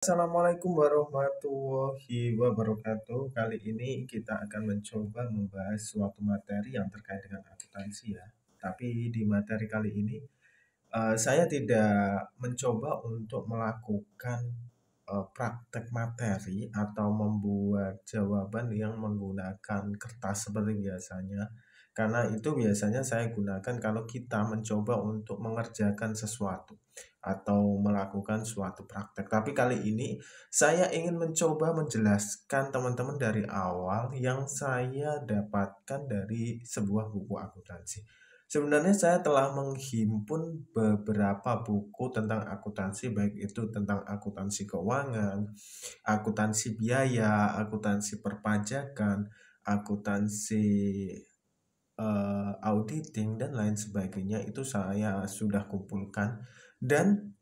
Assalamualaikum warahmatullahi wabarakatuh. Kali ini kita akan mencoba membahas suatu materi yang terkait dengan akuntansi ya. Tapi di materi kali ini saya tidak mencoba untuk melakukan praktek materi atau membuat jawaban yang menggunakan kertas seperti biasanya. Karena itu biasanya saya gunakan kalau kita mencoba untuk mengerjakan sesuatu atau melakukan suatu praktek. Tapi kali ini saya ingin mencoba menjelaskan teman-teman dari awal yang saya dapatkan dari sebuah buku akuntansi. Sebenarnya saya telah menghimpun beberapa buku tentang akuntansi, baik itu tentang akuntansi keuangan, akuntansi biaya, akuntansi perpajakan, akuntansi auditing, dan lain sebagainya. Itu saya sudah kumpulkan dan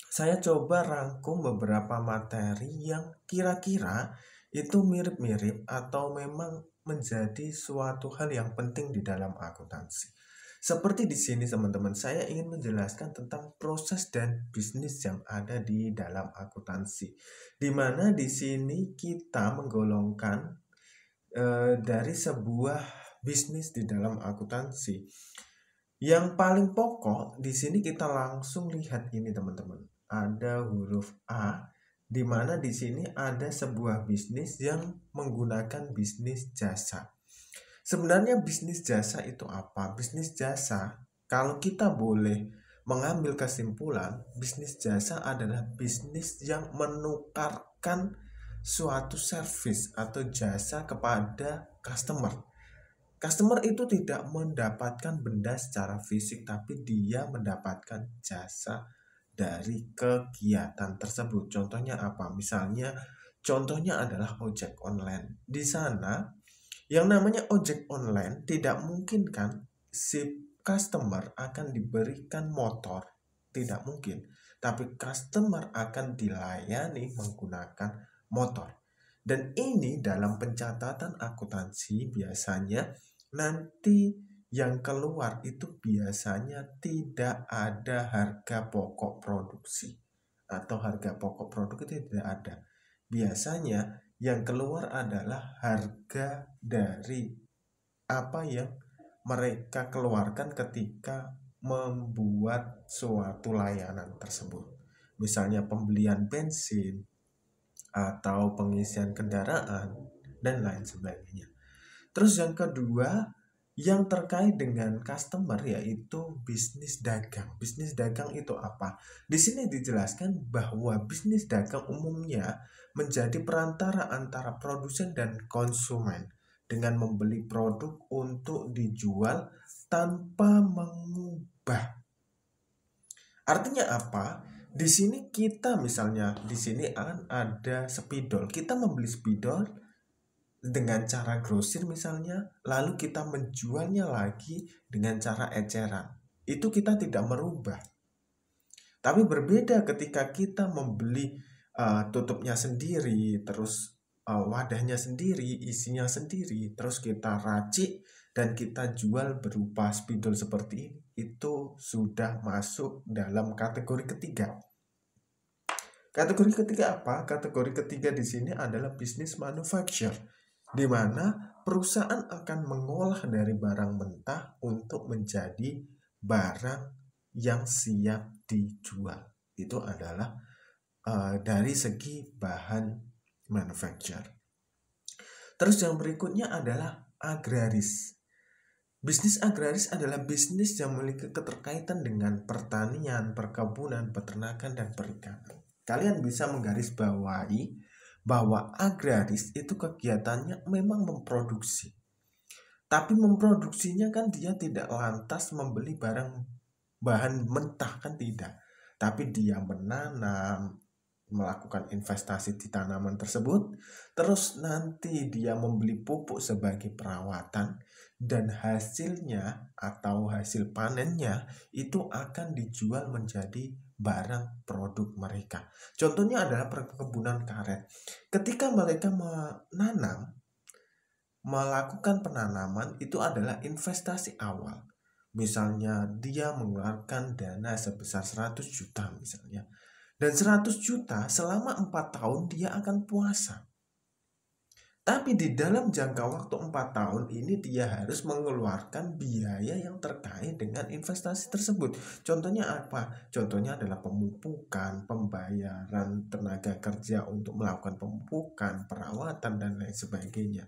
saya coba rangkum beberapa materi yang kira-kira itu mirip-mirip atau memang menjadi suatu hal yang penting di dalam akuntansi. Seperti di sini teman-teman, saya ingin menjelaskan tentang proses dan bisnis yang ada di dalam akuntansi. Di mana di sini kita menggolongkan dari sebuah bisnis di dalam akuntansi. Yang paling pokok di sini kita langsung lihat ini teman-teman. Ada huruf A, di mana di sini ada sebuah bisnis yang menggunakan bisnis jasa. Sebenarnya bisnis jasa itu apa? Bisnis jasa, kalau kita boleh mengambil kesimpulan, bisnis jasa adalah bisnis yang menukarkan suatu service atau jasa kepada customer. Customer itu tidak mendapatkan benda secara fisik, tapi dia mendapatkan jasa dari kegiatan tersebut. Contohnya apa? Misalnya, contohnya adalah ojek online. Di sana, yang namanya ojek online tidak mungkin kan si customer akan diberikan motor. Tidak mungkin. Tapi customer akan dilayani menggunakan motor. Dan ini dalam pencatatan akuntansi biasanya nanti yang keluar itu biasanya tidak ada harga pokok produksi atau harga pokok produk itu tidak ada. Biasanya yang keluar adalah harga dari apa yang mereka keluarkan ketika membuat suatu layanan tersebut. Misalnya pembelian bensin atau pengisian kendaraan dan lain sebagainya. Terus yang kedua, yang terkait dengan customer yaitu bisnis dagang. Bisnis dagang itu apa? Di sini dijelaskan bahwa bisnis dagang umumnya menjadi perantara antara produsen dan konsumen dengan membeli produk untuk dijual tanpa mengubah. Artinya apa? Di sini kita misalnya di sini akan ada spidol. Kita membeli spidol dengan cara grosir misalnya, lalu kita menjualnya lagi dengan cara eceran. Itu kita tidak merubah. Tapi berbeda ketika kita membeli tutupnya sendiri, terus wadahnya sendiri, isinya sendiri, terus kita racik dan kita jual berupa spidol seperti ini. Itu sudah masuk dalam kategori ketiga. Kategori ketiga apa? Kategori ketiga di sini adalah bisnis manufacture, di mana perusahaan akan mengolah dari barang mentah untuk menjadi barang yang siap dijual. Itu adalah dari segi bahan manufacture. Terus yang berikutnya adalah agraris. Bisnis agraris adalah bisnis yang memiliki keterkaitan dengan pertanian, perkebunan, peternakan, dan perikanan. Kalian bisa menggarisbawahi bahwa agraris itu kegiatannya memang memproduksi. Tapi memproduksinya kan dia tidak lantas membeli bahan mentah, kan tidak. Tapi dia menanam, melakukan investasi di tanaman tersebut, terus nanti dia membeli pupuk sebagai perawatan, dan hasilnya atau hasil panennya itu akan dijual menjadi barang produk mereka. Contohnya adalah perkebunan karet. Ketika mereka melakukan penanaman, itu adalah investasi awal. Misalnya dia mengeluarkan dana sebesar 100 juta misalnya. Dan 100 juta selama 4 tahun dia akan puasa. Tapi di dalam jangka waktu 4 tahun ini dia harus mengeluarkan biaya yang terkait dengan investasi tersebut. Contohnya apa? Contohnya adalah pemupukan, pembayaran tenaga kerja untuk melakukan pemupukan, perawatan, dan lain sebagainya.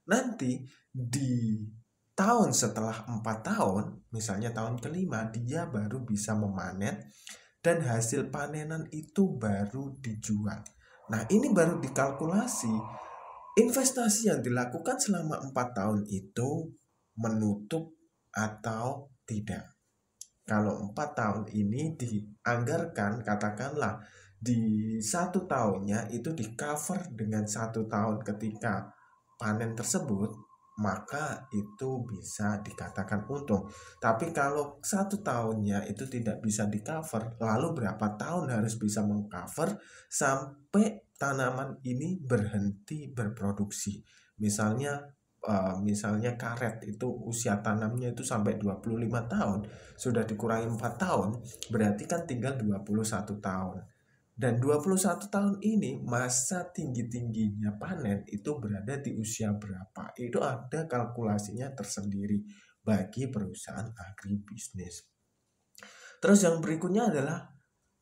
Nanti di tahun setelah 4 tahun, misalnya tahun kelima, dia baru bisa memanen dan hasil panenan itu baru dijual. Nah, ini baru dikalkulasi investasi yang dilakukan selama 4 tahun itu menutup atau tidak. Kalau 4 tahun ini dianggarkan, katakanlah di 1 tahunnya itu di cover dengan 1 tahun ketika panen tersebut, maka itu bisa dikatakan untung. Tapi kalau 1 tahunnya itu tidak bisa di cover, lalu berapa tahun harus bisa mengcover sampai tanaman ini berhenti berproduksi. Misalnya karet itu usia tanamnya itu sampai 25 tahun, sudah dikurangi 4 tahun, berarti kan tinggal 21 tahun. Dan 21 tahun ini masa tinggi-tingginya panen itu berada di usia berapa? Itu ada kalkulasinya tersendiri bagi perusahaan agribisnis. Terus yang berikutnya adalah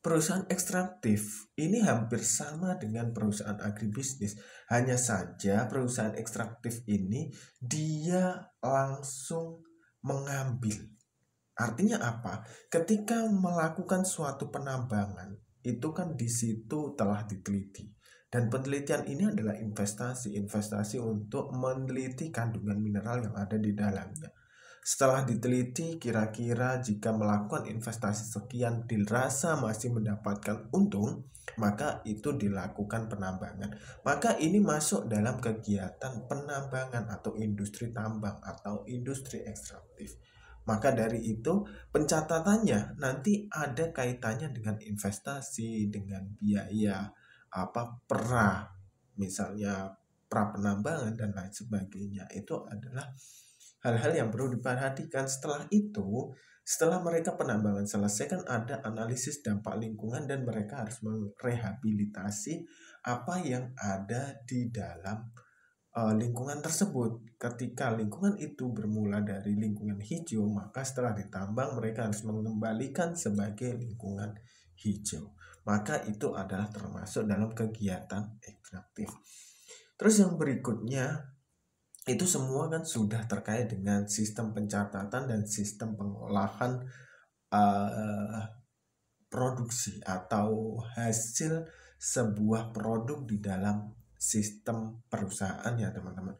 perusahaan ekstraktif. Ini hampir sama dengan perusahaan agribisnis. Hanya saja perusahaan ekstraktif ini dia langsung mengambil. Artinya apa? Ketika melakukan suatu penambangan, itu kan di situ telah diteliti. Dan penelitian ini adalah investasi untuk meneliti kandungan mineral yang ada di dalamnya. Setelah diteliti, kira-kira jika melakukan investasi sekian dirasa masih mendapatkan untung, maka itu dilakukan penambangan. Maka ini masuk dalam kegiatan penambangan atau industri tambang atau industri ekstraktif. Maka dari itu pencatatannya nanti ada kaitannya dengan investasi, dengan biaya misalnya pra penambangan dan lain sebagainya. Itu adalah hal-hal yang perlu diperhatikan. Setelah mereka penambangan selesai kan ada analisis dampak lingkungan dan mereka harus merehabilitasi apa yang ada di dalam lingkungan tersebut. Ketika lingkungan itu bermula dari lingkungan hijau, maka setelah ditambang mereka harus mengembalikan sebagai lingkungan hijau. Maka itu adalah termasuk dalam kegiatan ekstraktif. Terus yang berikutnya, itu semua kan sudah terkait dengan sistem pencatatan dan sistem pengolahan produksi atau hasil sebuah produk di dalam sistem perusahaan ya teman-teman.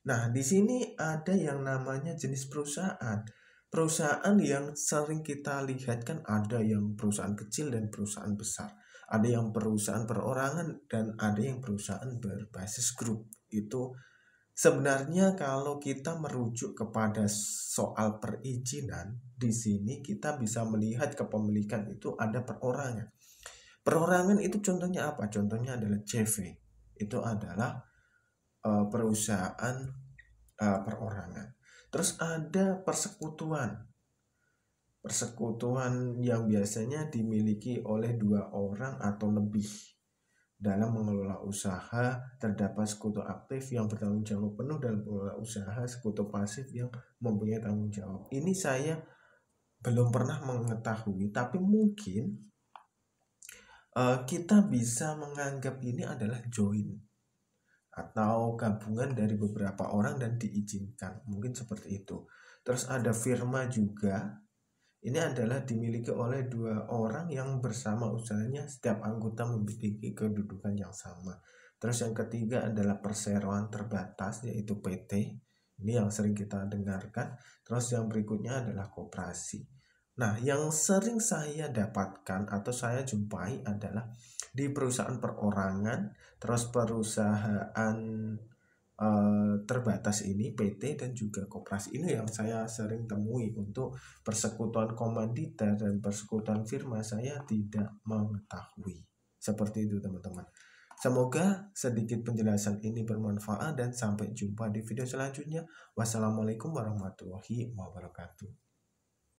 Nah, di sini ada yang namanya jenis perusahaan. Perusahaan yang sering kita lihat kan ada yang perusahaan kecil dan perusahaan besar. Ada yang perusahaan perorangan dan ada yang perusahaan berbasis grup. Itu sebenarnya kalau kita merujuk kepada soal perizinan, di sini kita bisa melihat kepemilikan itu ada perorangan. Perorangan itu contohnya apa? Contohnya adalah CV. Itu adalah perusahaan perorangan. Terus ada persekutuan. Persekutuan yang biasanya dimiliki oleh 2 orang atau lebih. Dalam mengelola usaha, terdapat sekutu aktif yang bertanggung jawab penuh dalam mengelola usaha, sekutu pasif yang mempunyai tanggung jawab. Ini saya belum pernah mengetahui, tapi mungkin kita bisa menganggap ini adalah join atau gabungan dari beberapa orang dan diizinkan. Mungkin seperti itu. Terus ada firma juga. Ini adalah dimiliki oleh 2 orang yang bersama usahanya, setiap anggota memiliki kedudukan yang sama. Terus yang ketiga adalah perseroan terbatas, yaitu PT. Ini yang sering kita dengarkan. Terus yang berikutnya adalah koperasi. Nah, yang sering saya dapatkan atau saya jumpai adalah di perusahaan perorangan, terus perusahaan terbatas ini PT dan juga koperasi. Ini yang saya sering temui. Untuk persekutuan komanditer dan persekutuan firma saya tidak mengetahui. Seperti itu teman-teman. Semoga sedikit penjelasan ini bermanfaat dan sampai jumpa di video selanjutnya. Wassalamualaikum warahmatullahi wabarakatuh.